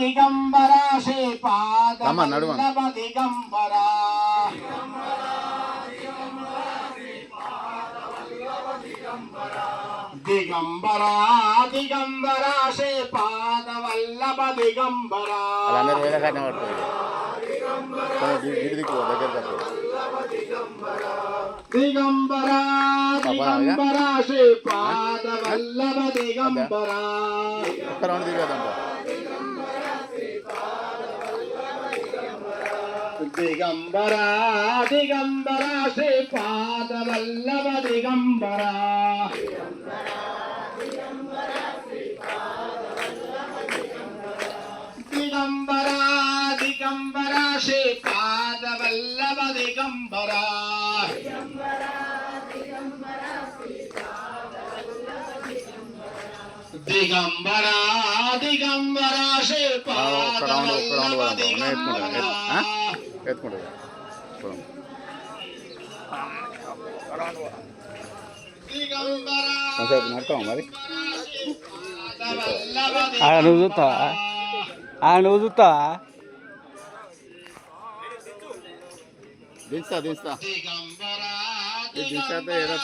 దిగంబరా శ్రీపాద వల్లభ దిగంబరా దిగంబరా దిగంబరా శ్రీపాద వల్లభ దిగంబరా దిగంబరా దిగంబరా శ్రీపాద వల్లభ దిగంబరా దిగంబరా దిగంబరా శ్రీపాద వల్లభ దిగంబరా దిగంబరా దిగంబరా శ్రీపాద వల్లభ దిగంబరా దిగంబరా దిగంబరా శ్రీపాద వల్లభ దిగంబరా మరి నువ్వు చూస్తావా నువ్వు చూస్తావా దించుతా దించుతా దించాక ఏదో